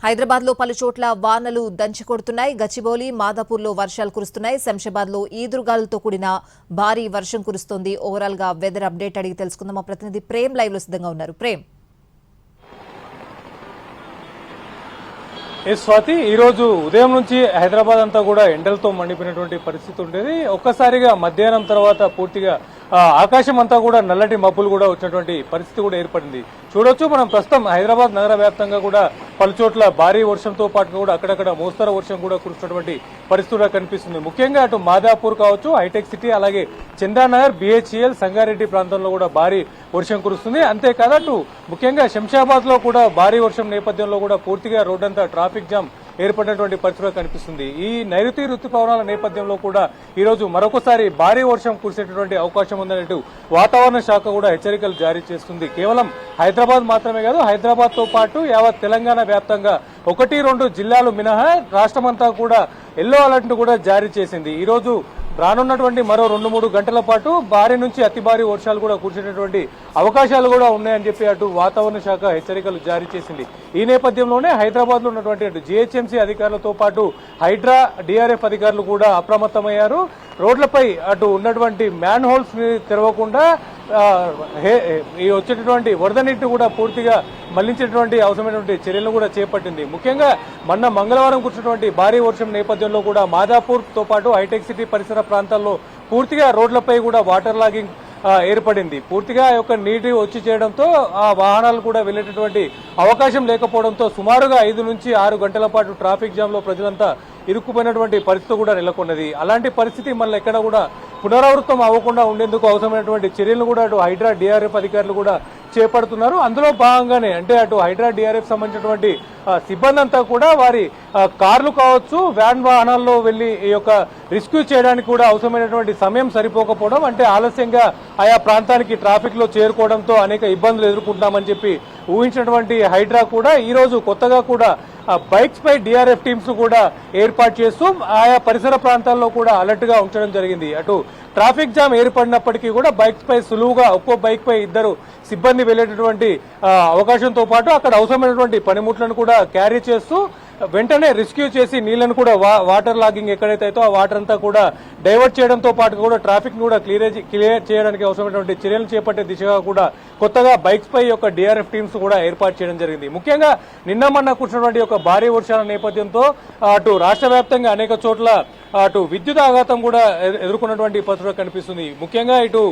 హైదరాబాద్ లో పలు చోట్ల వానలు దంచికొడుతున్నాయి. గచ్చిబౌలి, మాదాపూర్లో వర్షాలు కురుస్తున్నాయి. శంషాబాద్ లో ఈదురుగాలులతో కూడిన భారీ వర్షం కురుస్తోంది. ఓవరాల్ గా వెదర్ అప్డేట్ అడిగి తెలుసుకుందాం. మా ప్రతినిధి ప్రేమ్ లైవ్ లో సిద్ధంగా ఉన్నారు. ప్రేమ్, స్వాతి, ఈ రోజు ఉదయం నుంచి హైదరాబాద్ అంతా కూడా ఎండలతో మండిపోయినటువంటి పరిస్థితి ఉండేది. ఒక్కసారిగా మధ్యాహ్నం తర్వాత పూర్తిగా ఆకాశం అంతా కూడా నల్లటి మబ్బులు కూడా వచ్చినటువంటి పరిస్థితి కూడా ఏర్పడింది. చూడొచ్చు, మనం ప్రస్తుతం హైదరాబాద్ నగర వ్యాప్తంగా కూడా పలుచోట్ల భారీ వర్షంతో పాటు కూడా అక్కడక్కడ మోస్తరు వర్షం కూడా కురుస్తున్నటువంటి పరిస్థితి కూడా కనిపిస్తుంది. ముఖ్యంగా అటు మాదాపూర్ కావచ్చు, హైటెక్ సిటీ, అలాగే చందానగర్, బిహెచ్ఎల్, సంగారెడ్డి ప్రాంతంలో కూడా భారీ వర్షం కురుస్తుంది. అంతేకాదు అటు ముఖ్యంగా శంషాబాద్ లో కూడా భారీ వర్షం నేపథ్యంలో కూడా పూర్తిగా రోడ్డంతా ట్రాఫిక్ జామ్ ఏర్పడినటువంటి పరిస్థితి కనిపిస్తుంది. ఈ నైరుతి రుతుపవనాల నేపథ్యంలో కూడా ఈ రోజు మరొకసారి భారీ వర్షం కురిసేటటువంటి అవకాశం ఉందన్నట్టు వాతావరణ శాఖ కూడా హెచ్చరికలు జారీ చేస్తుంది. కేవలం హైదరాబాద్ మాత్రమే కాదు, హైదరాబాద్ తో పాటు యావత్ తెలంగాణ వ్యాప్తంగా 1-2 జిల్లాలు మినహా రాష్ట్రమంతా కూడా ఎల్లో అలర్ట్ కూడా జారీ చేసింది. ఈ రోజు రానున్నటువంటి మరో 2-3 గంటల పాటు భారీ నుంచి అతి భారీ వర్షాలు కూడా కురిసేటటువంటి అవకాశాలు కూడా ఉన్నాయని చెప్పి అటు వాతావరణ శాఖ హెచ్చరికలు జారీ చేసింది. ఈ నేపథ్యంలోనే హైదరాబాద్ లో ఉన్నటువంటి అటు జీహెచ్ఎంసీ అధికారులతో పాటు హైడ్రా, డిఆర్ఎఫ్ అధికారులు కూడా అప్రమత్తమయ్యారు. రోడ్లపై అటు ఉన్నటువంటి మ్యాన్ హోల్స్ ని తెరవకుండా ఈ వచ్చేటటువంటి వరద నీటిని కూడా పూర్తిగా మళ్లించేటువంటి అవసరమైనటువంటి చర్యలను కూడా చేపట్టింది. ముఖ్యంగా మొన్న మంగళవారం కురిసినటువంటి భారీ వర్షం నేపథ్యంలో కూడా మాదాపూర్ తో పాటు హైటెక్ సిటీ పరిసర ప్రాంతాల్లో పూర్తిగా రోడ్లపై కూడా వాటర్ లాగింగ్ ఏర్పడింది. పూర్తిగా యొక్క నీటి వచ్చి చేయడంతో ఆ వాహనాలు కూడా వెళ్లేటటువంటి అవకాశం లేకపోవడంతో సుమారుగా 5 నుంచి 6 గంటల పాటు ట్రాఫిక్ జామ్ లో ప్రజలంతా ఇరుక్కుపోయినటువంటి పరిస్థితి కూడా నెలకొన్నది. అలాంటి పరిస్థితి మళ్ళీ ఎక్కడ కూడా పునరావృతం అవ్వకుండా ఉండేందుకు అవసరమైనటువంటి చర్యలు కూడా అటు హైడ్రా, డిఆర్ఎఫ్ అధికారులు కూడా చేపడుతున్నారు. అందులో భాగంగానే అంటే అటు హైడ్రా, డిఆర్ఎఫ్ సంబంధించినటువంటి సిబ్బంది అంతా కూడా వారి కార్లు కావచ్చు, వ్యాన్ వాహనాల్లో వెళ్లి ఈ యొక్క రెస్క్యూ చేయడానికి కూడా అవసరమైనటువంటి సమయం సరిపోకపోవడం, అంటే ఆలస్యంగా ఆయా ప్రాంతానికి ట్రాఫిక్ లో చేరుకోవడంతో అనేక ఇబ్బందులు ఎదుర్కొంటామని చెప్పి ఊహించినటువంటి హైడ్రా కూడా ఈ రోజు కొత్తగా కూడా బైక్స్ పై డిఆర్ఎఫ్ టీమ్స్ కూడా ఏర్పాటు చేస్తూ ఆయా పరిసర ప్రాంతాల్లో కూడా అలర్ట్ గా ఉంచడం జరిగింది. అటు ట్రాఫిక్ జామ్ ఏర్పడినప్పటికీ కూడా బైక్స్ పై సులువుగా ఒక్కో బైక్ పై 2 సిబ్బంది వెళ్లేటటువంటి అవకాశంతో పాటు అక్కడ అవసరమైనటువంటి పనిముట్లను కూడా క్యారీ చేస్తూ వెంటనే రెస్క్యూ చేసి నీళ్లను కూడా వాటర్ లాగింగ్ ఎక్కడైతే ఆ వాటర్ అంతా కూడా డైవర్ట్ చేయడంతో పాటు కూడా ట్రాఫిక్ కూడా క్లియర్ చేయడానికి అవసరమైనటువంటి చర్యలు చేపట్టే దిశగా కూడా కొత్తగా బైక్స్ పై యొక్క డిఆర్ఎఫ్ టీమ్స్ కూడా ఏర్పాటు చేయడం జరిగింది. ముఖ్యంగా నిన్న మొన్న కురిసినటువంటి యొక్క భారీ వర్షాల నేపథ్యంతో అటు రాష్ట్ర వ్యాప్తంగా అనేక చోట్ల అటు విద్యుత్ ఆఘాతం కూడా ఎదుర్కొన్నటువంటి పరిస్థితి కనిపిస్తుంది. ముఖ్యంగా ఇటు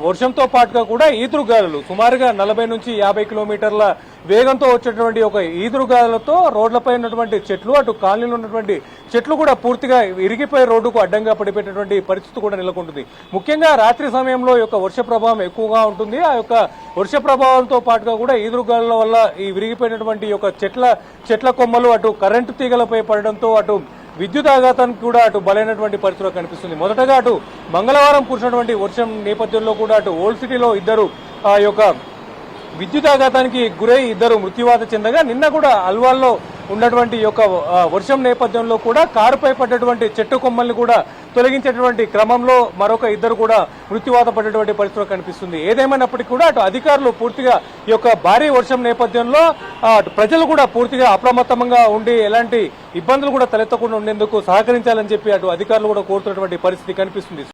వర్షంతో పాటుగా కూడా ఈదురుగాలులు సుమారుగా 40 నుంచి 50 కిలోమీటర్ల వేగంతో వచ్చేటువంటి ఒక ఈదురుగాలులతో రోడ్లపై ఉన్నటువంటి చెట్లు, అటు కాలనీలో ఉన్నటువంటి చెట్లు కూడా పూర్తిగా ఇరిగిపోయి రోడ్డుకు అడ్డంగా పడిపోయేటటువంటి పరిస్థితి కూడా నెలకొంటుంది. ముఖ్యంగా రాత్రి సమయంలో యొక్క వర్ష ప్రభావం ఎక్కువగా ఉంటుంది. ఆ యొక్క వర్ష ప్రభావంతో పాటుగా కూడా ఈదురుగాలుల వల్ల ఈ విరిగిపోయినటువంటి యొక్క చెట్ల కొమ్మలు అటు కరెంటు తీగలపై పడడంతో అటు విద్యుత్ ఆఘాతానికి కూడా అటు బలైనటువంటి పరిస్థితులు కనిపిస్తుంది. మొదటగా అటు మంగళవారం కురిసినటువంటి వర్షం నేపథ్యంలో కూడా అటు ఓల్డ్ సిటీలో 2 యొక్క విద్యుత్ ఆఘాతానికి గురై 2 మృత్యువాత చెందగా, నిన్న కూడా అల్వాల్లో ఉన్నటువంటి యొక్క వర్షం నేపథ్యంలో కూడా కారుపై పడ్డటువంటి చెట్టు కొమ్మల్ని కూడా తొలగించేటువంటి క్రమంలో మరొక 2 కూడా మృత్యువాత పడ్డటువంటి పరిస్థితి కనిపిస్తుంది. ఏదేమైనప్పటికీ కూడా అటు అధికారులు పూర్తిగా ఈ యొక్క భారీ వర్షం నేపథ్యంలో ప్రజలు కూడా పూర్తిగా అప్రమత్తంగా ఉండి ఎలాంటి ఇబ్బందులు కూడా తలెత్తకుండా ఉండేందుకు సహకరించాలని చెప్పి అటు అధికారులు కూడా కోరుతున్నటువంటి పరిస్థితి కనిపిస్తుంది.